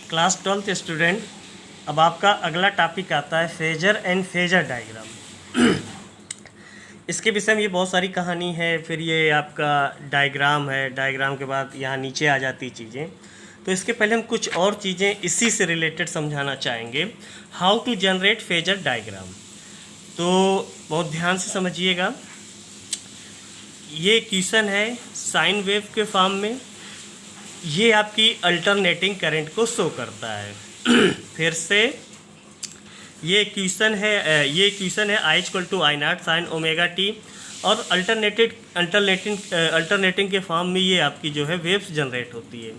Class 12th student, अब आपका अगला टॉपिक आता है फेजर एंड फेजर डायग्राम। इसके विषय में ये बहुत सारी कहानी है, फिर ये आपका डायग्राम है, डायग्राम के बाद यहाँ नीचे आ जाती चीज़ें। तो इसके पहले हम कुछ और चीज़ें इसी से रिलेटेड समझाना चाहेंगे, how to generate phasor diagram. तो बहुत ध्यान से समझिएगा। ये क्वेश्चन है साइन वेव के फॉर्म में, ये आपकी अल्टरनेटिंग करंट को शो करता है। फिर से ये क्वेश्चन है I equal to I naught sine omega T, और अल्टरनेटिंग के फॉर्म में ये आपकी जो है वेव्स जनरेट होती है।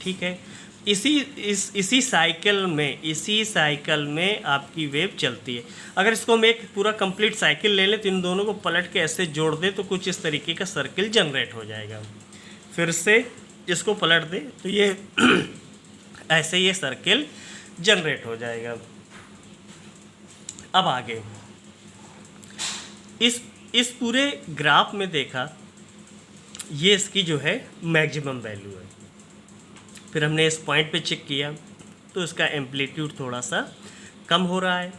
ठीक है, इसी साइकिल में आपकी वेव चलती है। अगर इसको हम एक पूरा कंप्लीट साइकिल ले लें तो इन दोनों को पलट के ऐसे जोड़ दें तो कुछ इस तरीके का सर्किल जनरेट हो जाएगा। फिर से इसको पलट दें तो ये ऐसे ये सर्किल जनरेट हो जाएगा। अब आगे इस पूरे ग्राफ में देखा, ये इसकी जो है मैक्सिमम वैल्यू है। फिर हमने इस पॉइंट पे चेक किया तो इसका एम्पलीट्यूड थोड़ा सा कम हो रहा है,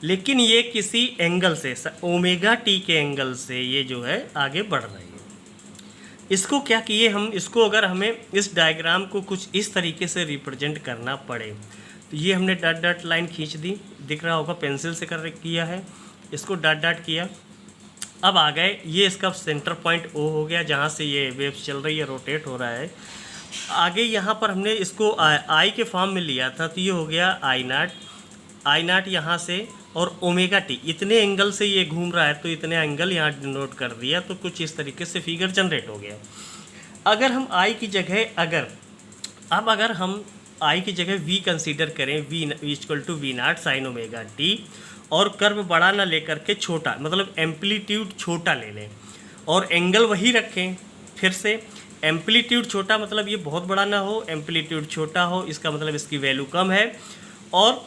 लेकिन ये किसी एंगल से ओमेगा टी के एंगल से ये जो है आगे बढ़ रही है। इसको क्या किए हम, इसको अगर हमें इस डायग्राम को कुछ इस तरीके से रिप्रेजेंट करना पड़े तो ये हमने डॉट डॉट लाइन खींच दी, दिख रहा होगा पेंसिल से किया है, इसको डॉट डॉट किया। अब आ गए, ये इसका सेंटर पॉइंट ओ हो गया जहाँ से ये वेव्स चल रही है, रोटेट हो रहा है। आगे यहाँ पर हमने इसको आई के फॉर्म में लिया था तो ये हो गया आई नॉट यहाँ से, और ओमेगा टी इतने एंगल से ये घूम रहा है तो इतने एंगल यहाँ डिनोट कर दिया, तो कुछ इस तरीके से फिगर जनरेट हो गया। अगर हम आई की जगह अगर हम आई की जगह वी कंसीडर करें, V equal to V naught sine omega T, और कर्व बड़ा ना लेकर के छोटा, मतलब एम्पलीट्यूड छोटा ले लें और एंगल वही रखें। फिर से एम्पलीट्यूड छोटा मतलब ये बहुत बड़ा ना हो, एम्पलीट्यूड छोटा हो, इसका मतलब इसकी वैल्यू कम है, और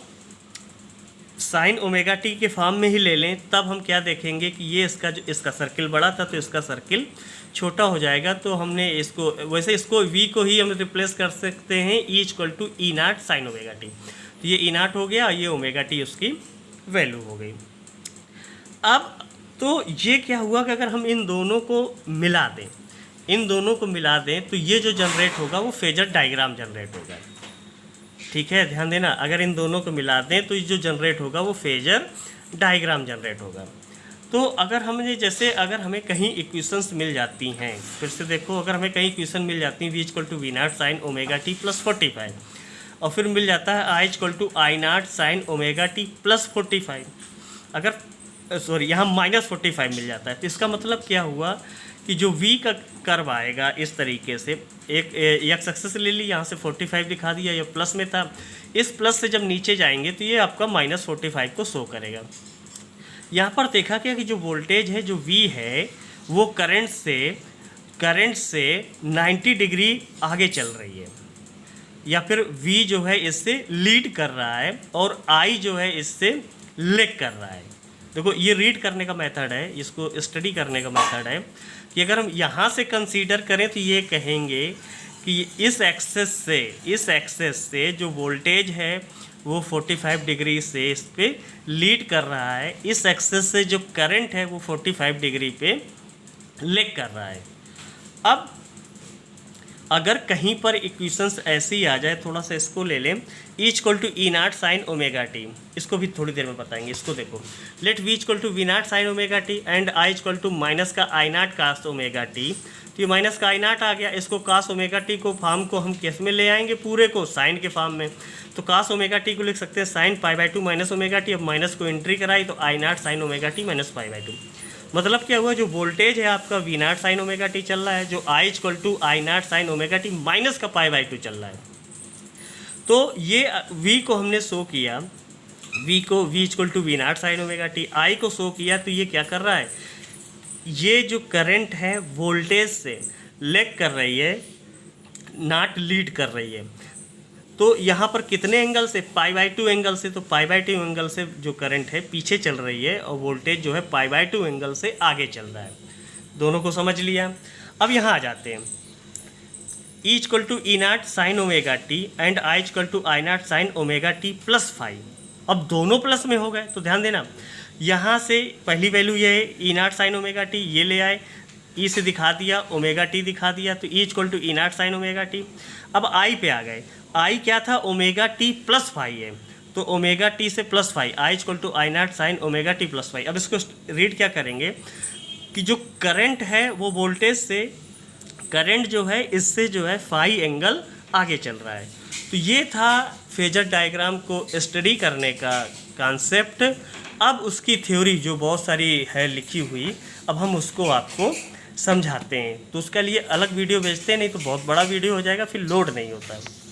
साइन ओमेगा टी के फॉर्म में ही ले लें, तब हम क्या देखेंगे कि ये इसका सर्किल बड़ा था तो इसका सर्किल छोटा हो जाएगा। तो हमने इसको वैसे इसको वी को ही हम रिप्लेस कर सकते हैं, E equal to E naught sine omega T. तो ये ई नॉट हो गया, ये ओमेगा टी उसकी वैल्यू हो गई। अब तो ये क्या हुआ कि अगर हम इन दोनों को मिला दें तो ये जो जनरेट होगा वो फेजर डायग्राम जनरेट होगा। ठीक है, ध्यान देना, अगर इन दोनों को मिला दें तो जो जनरेट होगा वो फेजर डायग्राम जनरेट होगा। तो अगर हमें कहीं इक्वेशंस मिल जाती हैं, फिर से देखो, अगर हमें कहीं इक्वेशन मिल जाती हैं V equal to V naught sine omega T plus 45, और फिर मिल जाता है I equal to I naught sine omega T plus 45, यहाँ माइनस 45 मिल जाता है, तो इसका मतलब क्या हुआ कि जो v का कर्व आएगा इस तरीके से, एक एक्सेस ले ली, यहाँ से 45 दिखा दिया, ये प्लस में था, इस प्लस से जब नीचे जाएंगे तो ये आपका माइनस 45 को शो करेगा। यहाँ पर देखा क्या कि जो वोल्टेज है, जो v है, वो करंट से 90 डिग्री आगे चल रही है, या फिर v जो है इससे लीड कर रहा है और I जो है इससे लेग कर रहा है। देखो, ये रीड करने का मेथड है, इसको स्टडी करने का मेथड है कि अगर हम यहाँ से कंसीडर करें तो ये कहेंगे कि इस एक्सेस से जो वोल्टेज है वो 45 डिग्री से इस पे लीड कर रहा है, इस एक्सेस से जो करंट है वो 45 डिग्री पे लेग कर रहा है। अब अगर कहीं पर इक्वेशंस ऐसी आ जाए, थोड़ा सा इसको ले लें, E equal to E naught sine omega T, इसको भी थोड़ी देर में बताएंगे। इसको देखो, let V equal to V naught sine omega T and I equal to minus का I naught cos omega T. तो ये माइनस का आई नॉट आ गया, इसको कास्ट ओमेगा टी को फॉर्म को हम किस में ले आएंगे, पूरे को साइन के फॉर्म में। तो कास्ट ओमेगा टी को लिख सकते हैं sine pi by two minus omega T. अब माइनस को एंट्री कराई तो I naught sine omega t minus pi by two. मतलब क्या हुआ, जो वोल्टेज है आपका V naught sine omega t चल रहा है, जो I equal to I naught sine omega t minus का पाई बाई टू चल रहा है। तो ये v को हमने शो किया, v equal to V naught sine omega t, I को शो किया, तो ये क्या कर रहा है, ये जो करंट है वोल्टेज से लेग कर रही है, नॉट लीड कर रही है। तो यहाँ पर कितने एंगल से, पाई बाई टू एंगल से, तो पाई बाई टू एंगल से जो करंट है पीछे चल रही है और वोल्टेज जो है पाई बाई टू एंगल से आगे चल रहा है। दोनों को समझ लिया। अब यहाँ आ जाते हैं, E equal to E naught sine omega T and I equal to I naught sine omega T plus five. अब दोनों प्लस में हो गए तो ध्यान देना, यहाँ से पहली वैल्यू ये है ई नाट साइन ओमेगा टी, ये ले आए, ई से दिखा दिया, ओमेगा टी दिखा दिया, तो E equal to E naught sine omega T. अब आई पे आ गए, आई क्या था, ओमेगा टी प्लस फाइव है, तो ओमेगा टी से plus five, I equal to I naught sine omega T plus five. अब इसको रीड क्या करेंगे कि जो करंट है वो वोल्टेज से, करंट जो है इससे जो है फाई एंगल आगे चल रहा है। तो ये था फेजर डायग्राम को स्टडी करने का कॉन्सेप्ट। अब उसकी थ्योरी जो बहुत सारी है लिखी हुई, अब हम उसको आपको समझाते हैं। तो उसके लिए अलग वीडियो भेजते हैं, नहीं तो बहुत बड़ा वीडियो हो जाएगा, फिर लोड नहीं होता है।